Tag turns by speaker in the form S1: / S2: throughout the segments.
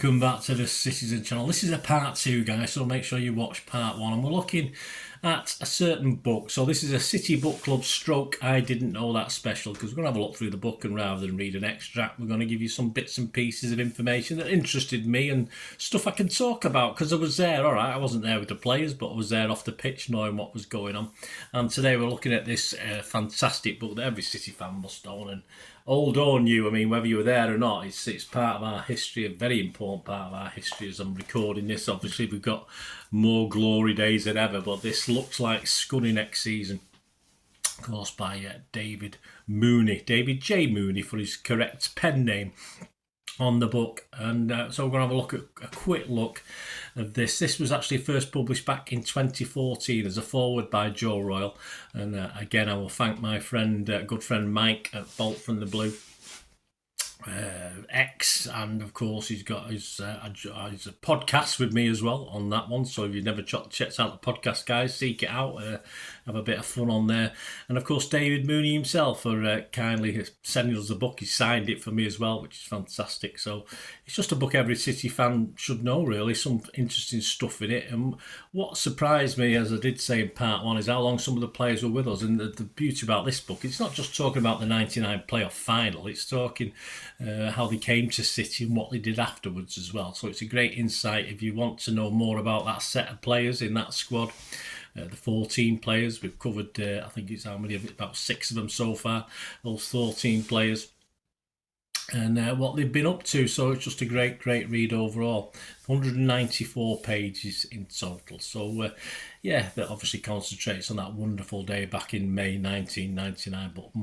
S1: welcome back to the Citizen channel. This is a part 2, guys, so make sure you watch part 1. And we're looking at a certain book. So this is a City Book Club stroke I Didn't Know That special, because we're going to have a look through the book, and rather than read an extract, we're going to give you some bits and pieces of information that interested me and stuff I can talk about, because I was there. Alright, I wasn't there with the players, but I was there off the pitch knowing what was going on. And today we're looking at this fantastic book that every City fan must own, and old or new, I mean, whether you were there or not, it's part of our history, a very important part of our history as I'm recording this. Obviously, we've got more glory days than ever, but this looks like Scunny next season. Of course, by David J. Mooney for his correct pen name on the book. And so we're going to have a quick look of this. This was actually first published back in 2014 as a foreword by Joe Royle. And again, I will thank my friend, good friend Mike at Bolt from the Blue X, and of course he's got his a podcast with me as well on that one. So if you've never checked out the podcast, guys, seek it out, have a bit of fun on there. And of course David Mooney himself for kindly sending us the book. He signed it for me as well, which is fantastic. So it's just a book every City fan should know, really. Some interesting stuff in it. And what surprised me, as I did say in part 1, is how long some of the players were with us. And the beauty about this book, it's not just talking about the 99 playoff final, it's talking how they came to City and what they did afterwards as well. So it's a great insight if you want to know more about that set of players in that squad. The 14 players we've covered, I think it's how many of it, about 6 of them so far, those 14 players, and what they've been up to. So it's just a great read overall. 194 pages in total. So yeah, that obviously concentrates on that wonderful day back in May 1999, but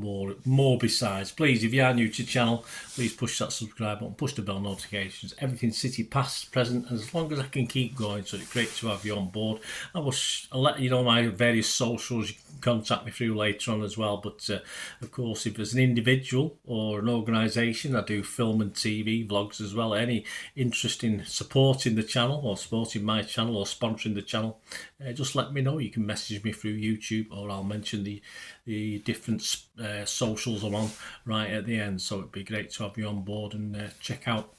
S1: more besides. Please, if you are new to the channel, please push that subscribe button, push the bell notifications, everything City past, present, as long as I can keep going. So it's great to have you on board. I'll let you know my various socials. You can contact me through later on as well. But of course, if there's an individual or an organisation, I do film and TV vlogs as well. Any interest in supporting the channel or supporting my channel or sponsoring the channel, just let me know. You can message me through YouTube, or I'll mention the different socials I'm on right at the end. So it'd be great to have you on board and check out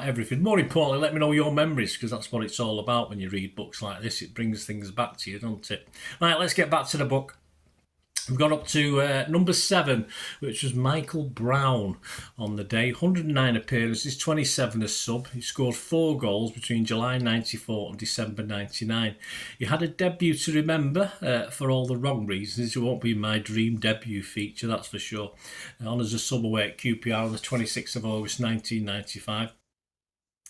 S1: everything. More importantly, let me know your memories, because that's what it's all about when you read books like this. It brings things back to you, doesn't it? Right, let's get back to the book. We've got up to number 7, which was Michael Brown on the day. 109 appearances, 27 as sub. He scored 4 goals between July 94 and December 99. He had a debut to remember for all the wrong reasons. It won't be my dream debut feature, that's for sure. On as a sub away at QPR on the 26th of August 1995.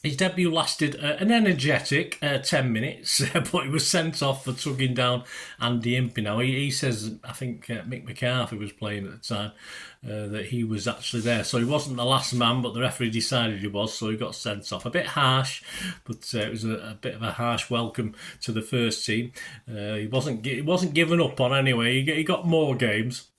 S1: His debut lasted an energetic 10 minutes, but he was sent off for tugging down Andy Impey. Now, he says, I think Mick McCarthy was playing at the time, that he was actually there. So he wasn't the last man, but the referee decided he was, so he got sent off. A bit harsh, but it was a bit of a harsh welcome to the first team. He wasn't given up on anyway. He got more games.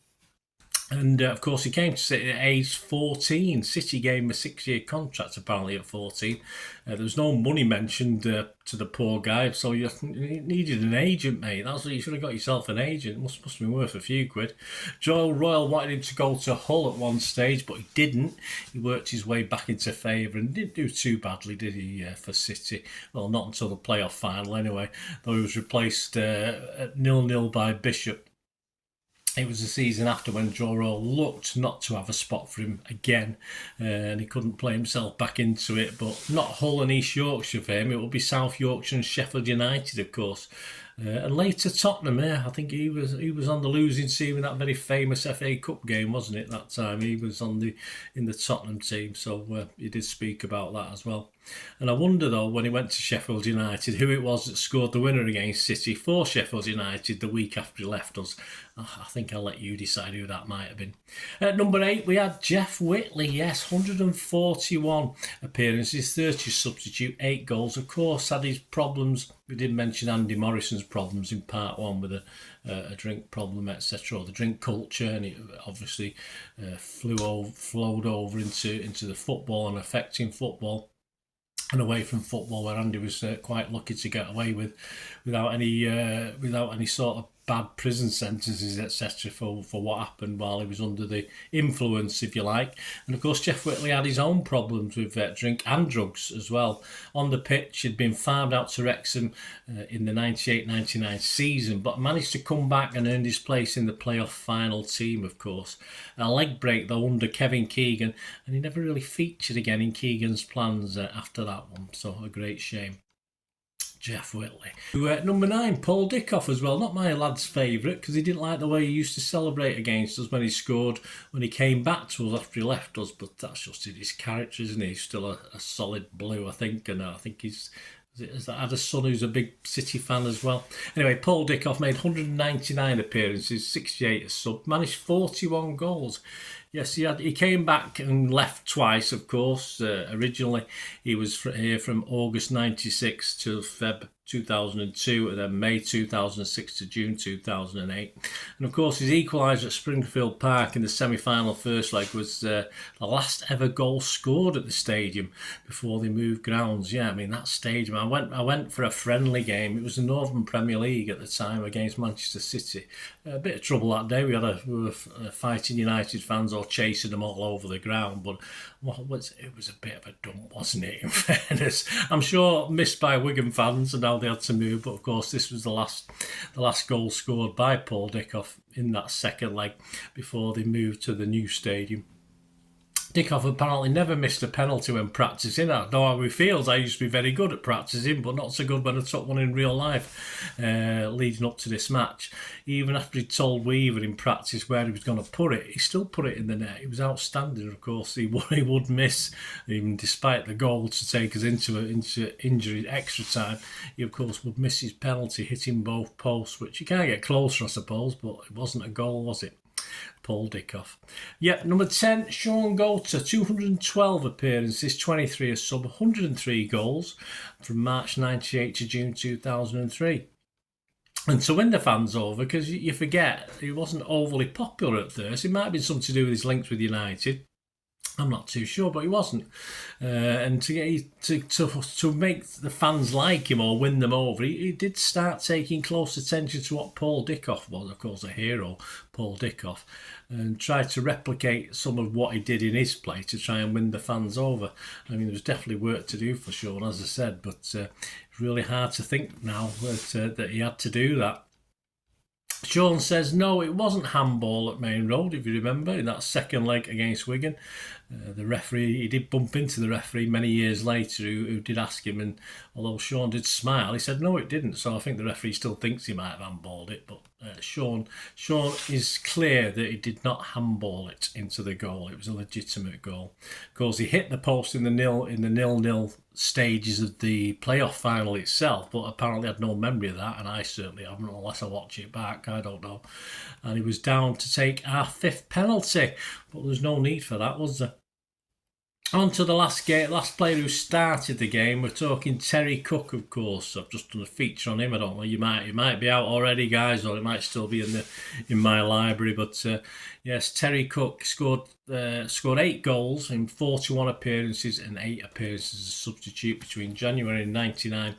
S1: And of course, he came to City at age 14. City gave him a 6-year contract apparently at 14. There was no money mentioned to the poor guy, so you needed an agent, mate. That's what you should have got yourself, an agent. Must have been worth a few quid. Royle wanted him to go to Hull at one stage, but he didn't. He worked his way back into favour and didn't do too badly, did he, for City? Well, not until the playoff final anyway, though he was replaced at 0-0 by Bishop. It was the season after when Joe Royle looked not to have a spot for him again, and he couldn't play himself back into it. But not Hull and East Yorkshire for him. It will be South Yorkshire and Sheffield United, of course. And later Tottenham, I think he was on the losing team in that very famous FA Cup game, wasn't it? That time he was in the Tottenham team, so he did speak about that as well. And I wonder though, when he went to Sheffield United, who it was that scored the winner against City for Sheffield United the week after he left us. I think I'll let you decide who that might have been. At number 8, we had Jeff Whitley. Yes, 141 appearances, 30 substitute, 8 goals. Of course, had his problems. We did mention Andy Morrison's problems in part 1 with a drink problem, etc., or the drink culture, and it obviously flowed over into the football and affecting football. And away from football, where Andy was quite lucky to get away without any sort of bad prison sentences, etc., for what happened while he was under the influence, if you like. And of course, Jeff Whitley had his own problems with drink and drugs as well. On the pitch, he'd been farmed out to Wrexham in the 98-99 season, but managed to come back and earned his place in the playoff final team, of course. A leg break, though, under Kevin Keegan, and he never really featured again in Keegan's plans after that one, so a great shame. Jeff Whitley. Number 9, Paul Dickov as well. Not my lad's favourite, because he didn't like the way he used to celebrate against us when he scored, when he came back to us after he left us, but that's just his character, isn't he? He's still a solid blue, I think, and I think he's... Has had a son who's a big City fan as well. Anyway, Paul Dickov made 199 appearances, 68 as sub, managed 41 goals. Yes, he came back and left twice, of course. Originally, he was here from August 96 to Feb 2002, and then May 2006 to June 2008. And of course, his equaliser at Springfield Park in the semi-final first leg was the last ever goal scored at the stadium before they moved grounds. Yeah, I mean, that stadium, I went for a friendly game. It was the Northern Premier League at the time against Manchester City. A bit of trouble that day. We were fighting United fans or chasing them all over the ground, but it was a bit of a dump, wasn't it, in fairness? I'm sure missed by Wigan fans, and now they had to move, but of course this was the last goal scored by Paul Dickov in that second leg before they moved to the new stadium. Dickov apparently never missed a penalty when practising. I know how he feels. I used to be very good at practising, but not so good when I took one in real life leading up to this match. Even after he told Weaver in practice where he was going to put it, he still put it in the net. He was outstanding, of course. He would miss, even despite the goal to take us into injury extra time. He, of course, would miss his penalty, hitting both posts, which you can't get closer, I suppose, but it wasn't a goal, was it? Paul Dickov. Yep, number 10, Shaun Goater, 212 appearances, 23 as sub, 103 goals from March 98 to June 2003. And to win the fans over, because you forget, he wasn't overly popular at first. It might have been something to do with his links with United. I'm not too sure, but he wasn't. And to make the fans like him or win them over, he did start taking close attention to what Paul Dickov was, of course, a hero, Paul Dickov, and tried to replicate some of what he did in his play to try and win the fans over. I mean, there was definitely work to do for Shaun, as I said, but it's really hard to think now that he had to do that. Shaun says, no, it wasn't handball at Main Road, if you remember, in that second leg against Wigan. The referee, he did bump into the referee many years later who did ask him, and although Shaun did smile, he said, no, it didn't. So I think the referee still thinks he might have handballed it, but Shaun is clear that he did not handball it into the goal. It was a legitimate goal. Of course, he hit the post in the 0-0 stages of the playoff final itself, but apparently had no memory of that, and I certainly haven't unless I watch it back. I don't know. And he was down to take our 5th penalty, but there's no need for that, was there? On to the last player who started the game. We're talking Terry Cook, of course. I've just done a feature on him. I don't know. You might be out already, guys, or it might still be in my library. But yes, Terry Cook scored 8 goals in 41 appearances and 8 appearances as a substitute between January 99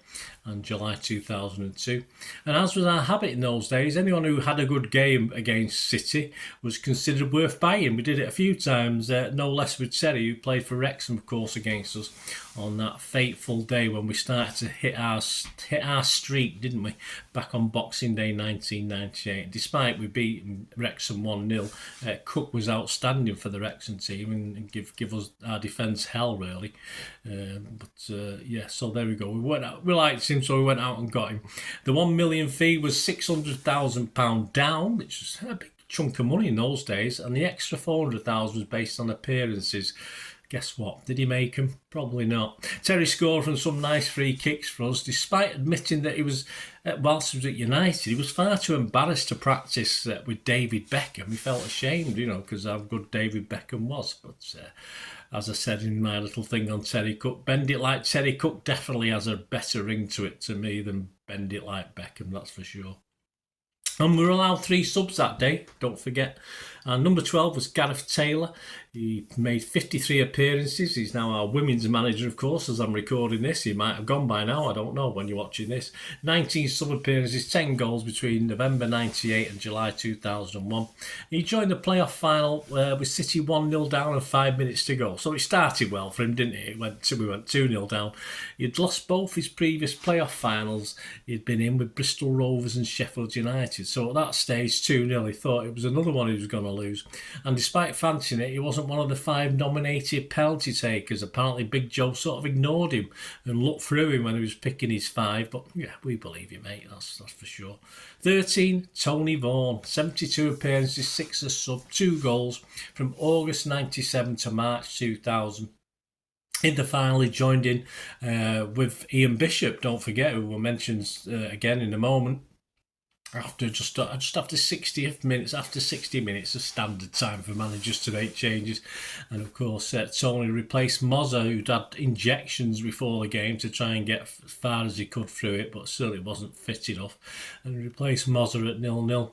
S1: and July 2002. And as was our habit in those days, anyone who had a good game against City was considered worth buying. We did it a few times, no less with Terry, who played for Wrexham, of course, against us on that fateful day when we started to hit our streak, didn't we? Back on Boxing Day 1998. Despite we beat Wrexham 1-0, Cook was outstanding for the Wrexham team and give us our defence hell, really. Yeah, so there we go. We liked him, so we went out and got him. The 1 million fee was £600,000 down, which was a big chunk of money in those days, and the extra 400,000 was based on appearances. Guess what? Did he make them? Probably not. Terry scored from some nice free kicks for us, despite admitting that he was, whilst he was at United, he was far too embarrassed to practice with David Beckham. He felt ashamed, because how good David Beckham was. But as I said in my little thing on Terry Cook, Bend It Like Terry Cook definitely has a better ring to it to me than Bend It Like Beckham, that's for sure. And we were allowed 3 subs that day, don't forget. And number 12 was Gareth Taylor. He made 53 appearances. He's now our women's manager, of course, as I'm recording this. He might have gone by now, I don't know when you're watching this. 19 sub appearances, 10 goals between November 98 and July 2001. He joined the playoff final with City 1-0 down and 5 minutes to go. So it started well for him, didn't it? We went 2-0 down. He'd lost both his previous playoff finals. He'd been in with Bristol Rovers and Sheffield United. So at that stage, 2-0, he thought it was another one he was going to lose. And despite fancying it, he wasn't one of the 5 nominated penalty takers. Apparently Big Joe sort of ignored him and looked through him when he was picking his 5. But yeah, we believe you, mate, that's for sure. 13, Tony Vaughn. 72 appearances, 6 as sub, 2 goals from August 97 to March 2000. In the final, he joined in with Ian Bishop, don't forget, who we'll mention again in a moment. After just after 60 minutes, after 60 minutes, a standard time for managers to make changes, and of course Tony replaced Mozza, who'd had injections before the game to try and get as far as he could through it, but still it wasn't fit enough, and replaced Mozza at 0-0.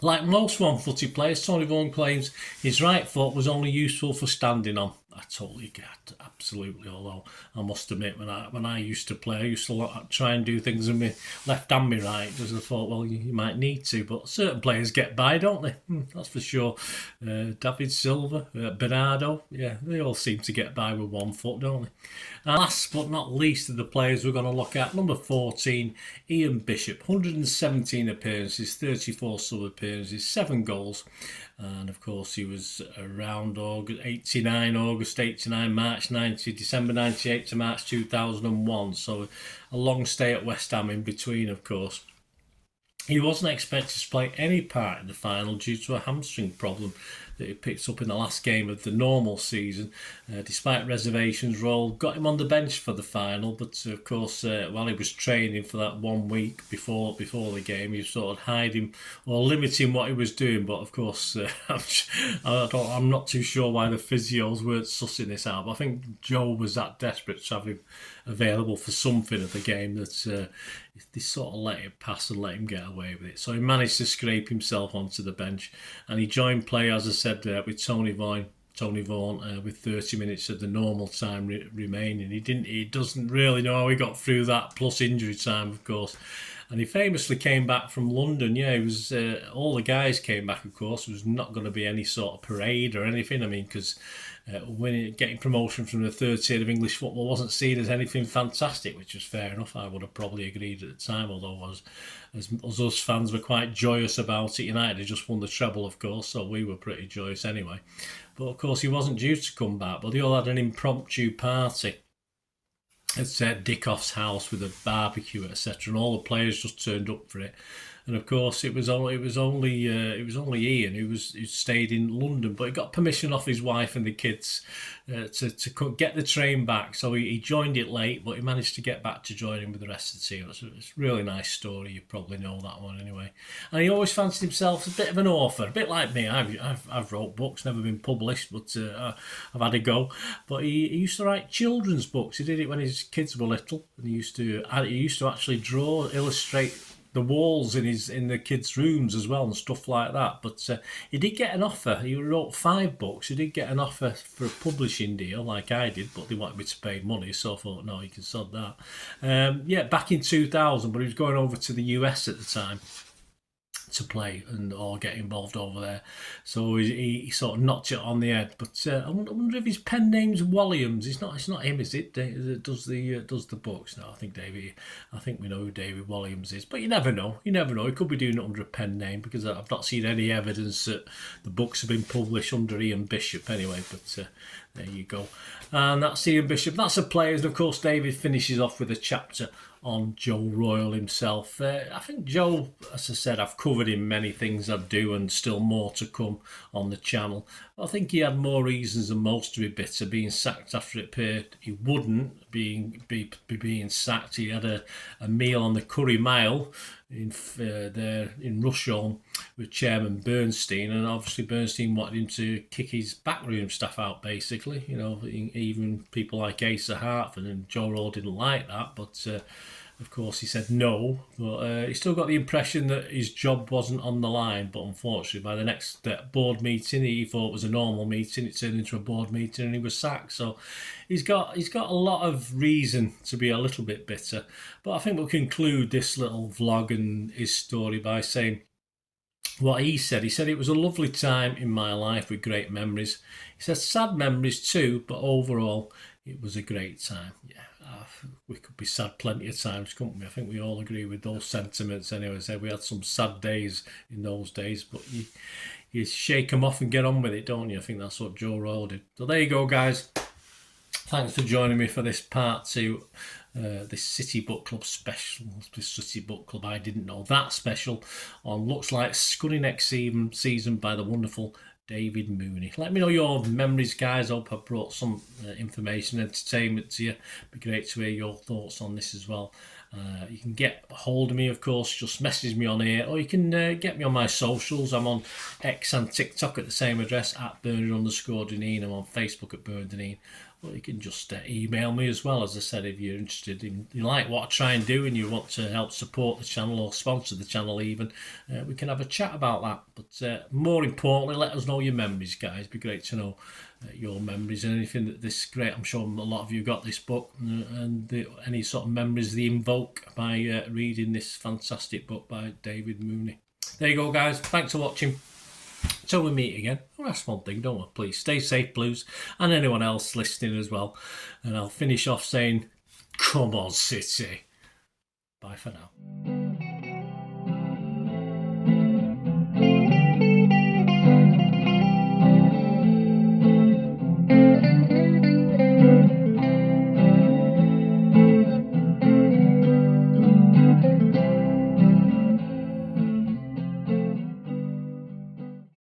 S1: Like most one-footed players, Tony Vaughan claims his right foot was only useful for standing on. I totally get, absolutely. Although I must admit, when I used to play, I used to try and do things with my left and my right, because I thought, well, you might need to. But certain players get by, don't they? That's for sure. David Silva, Bernardo, yeah, they all seem to get by with one foot, don't they? And last but not least of the players we're going to look at, number 14, Ian Bishop, 117 appearances, 34 sub appearances, 7 goals. And of course, he was around August 89, March 90, December 98 to March 2001. So a long stay at West Ham in between, of course. He wasn't expected to play any part in the final due to a hamstring problem that he picked up in the last game of the normal season. Despite reservations, Royle got him on the bench for the final, but of course, while he was training for that 1 week before the game, he was sort of hiding or limiting what he was doing. But of course, I'm not too sure why the physios weren't sussing this out. But I think Joe was that desperate to have him available for something of the game that they sort of let it pass and let him get away with it. So he managed to scrape himself onto the bench, and he joined play, as I said, with Tony Vaughan with 30 minutes of the normal time remaining. He doesn't really know how he got through that, plus injury time, of course. And he famously came back from London. Yeah, he was. All the guys came back, of course. There was not going to be any sort of parade or anything. I mean, because getting promotion from the third tier of English football wasn't seen as anything fantastic, which was fair enough. I would have probably agreed at the time, although as us fans were quite joyous about it. United had just won the treble, of course, so we were pretty joyous anyway. But of course, he wasn't due to come back. But they all had an impromptu party at Dickov's house with a barbecue, etc., and all the players just turned up for it. And of course, it was only Ian who stayed in London, but he got permission off his wife and the kids to get the train back. So he joined it late, but he managed to get back to join in with the rest of the team. It's a really nice story. You probably know that one anyway. And he always fancied himself a bit of an author, a bit like me. I've wrote books, never been published, but I've had a go. But he used to write children's books. He did it when his kids were little, and he used to actually illustrate the walls in the kids' rooms as well and stuff like that. But he did get an offer. He wrote 5 books. He did get an offer for a publishing deal like I did, but they wanted me to pay money, so I thought, no, you can sod that. Back in 2000, but he was going over to the US at the time to play or get involved over there, so he sort of knocked it on the head. But I wonder if his pen name's Williams. It's not him, is it? That does the books? No, I think we know who David Williams is. But you never know. He could be doing it under a pen name, because I've not seen any evidence that the books have been published under Ian Bishop anyway. But there you go. And that's Ian Bishop. That's the players. And of course, David finishes off with a chapter on Joe Royle himself. I think Joe, as I said, I've covered in many things I do, and still more to come on the channel. I think he had more reasons than most to be bitter, being sacked after it appeared he wouldn't be being sacked. He had a meal on the Curry Mile there in Rusholme with Chairman Bernstein, and obviously Bernstein wanted him to kick his backroom staff out, basically. Even people like Asa Hartford, and Joe Royle didn't like that, but Of course, he said no, but he still got the impression that his job wasn't on the line. But unfortunately, by the next board meeting, he thought it was a normal meeting. It turned into a board meeting, and he was sacked. So he's got a lot of reason to be a little bit bitter. But I think we'll conclude this little vlog and his story by saying what he said. He said it was a lovely time in my life with great memories. He said sad memories too, but overall it was a great time. Yeah, we could be sad plenty of times, couldn't we? I think we all agree with those sentiments anyway. So we had some sad days in those days, but you shake them off and get on with it, don't you? I think that's what Joe Royle did. So there you go, guys. Thanks for joining me for this part 2, this City Book Club special. This City Book Club, I didn't know that special, on Looks Like Scunny next season by the wonderful David Mooney. Let me know your memories, guys. I hope I brought some information, entertainment to you. It'd be great to hear your thoughts on this as well. You can get a hold of me, of course, just message me on here, or you can get me on my socials. I'm on X and TikTok at the same address, at Bernard_Deneen. I'm on Facebook at Bernard_Deneen. Or you can just email me as well, as I said, if you're interested in, you like what I try and do and you want to help support the channel or sponsor the channel even, we can have a chat about that. But more importantly, let us know your memories, guys. It'd be great to know your memories and anything that this great. I'm sure a lot of you got this book and any sort of memories they invoke by reading this fantastic book by David Mooney. There you go, guys. Thanks for watching. Till we meet again. Well, that's one thing, don't we? Please stay safe, Blues, and anyone else listening as well. And I'll finish off saying, come on, City. Bye for now.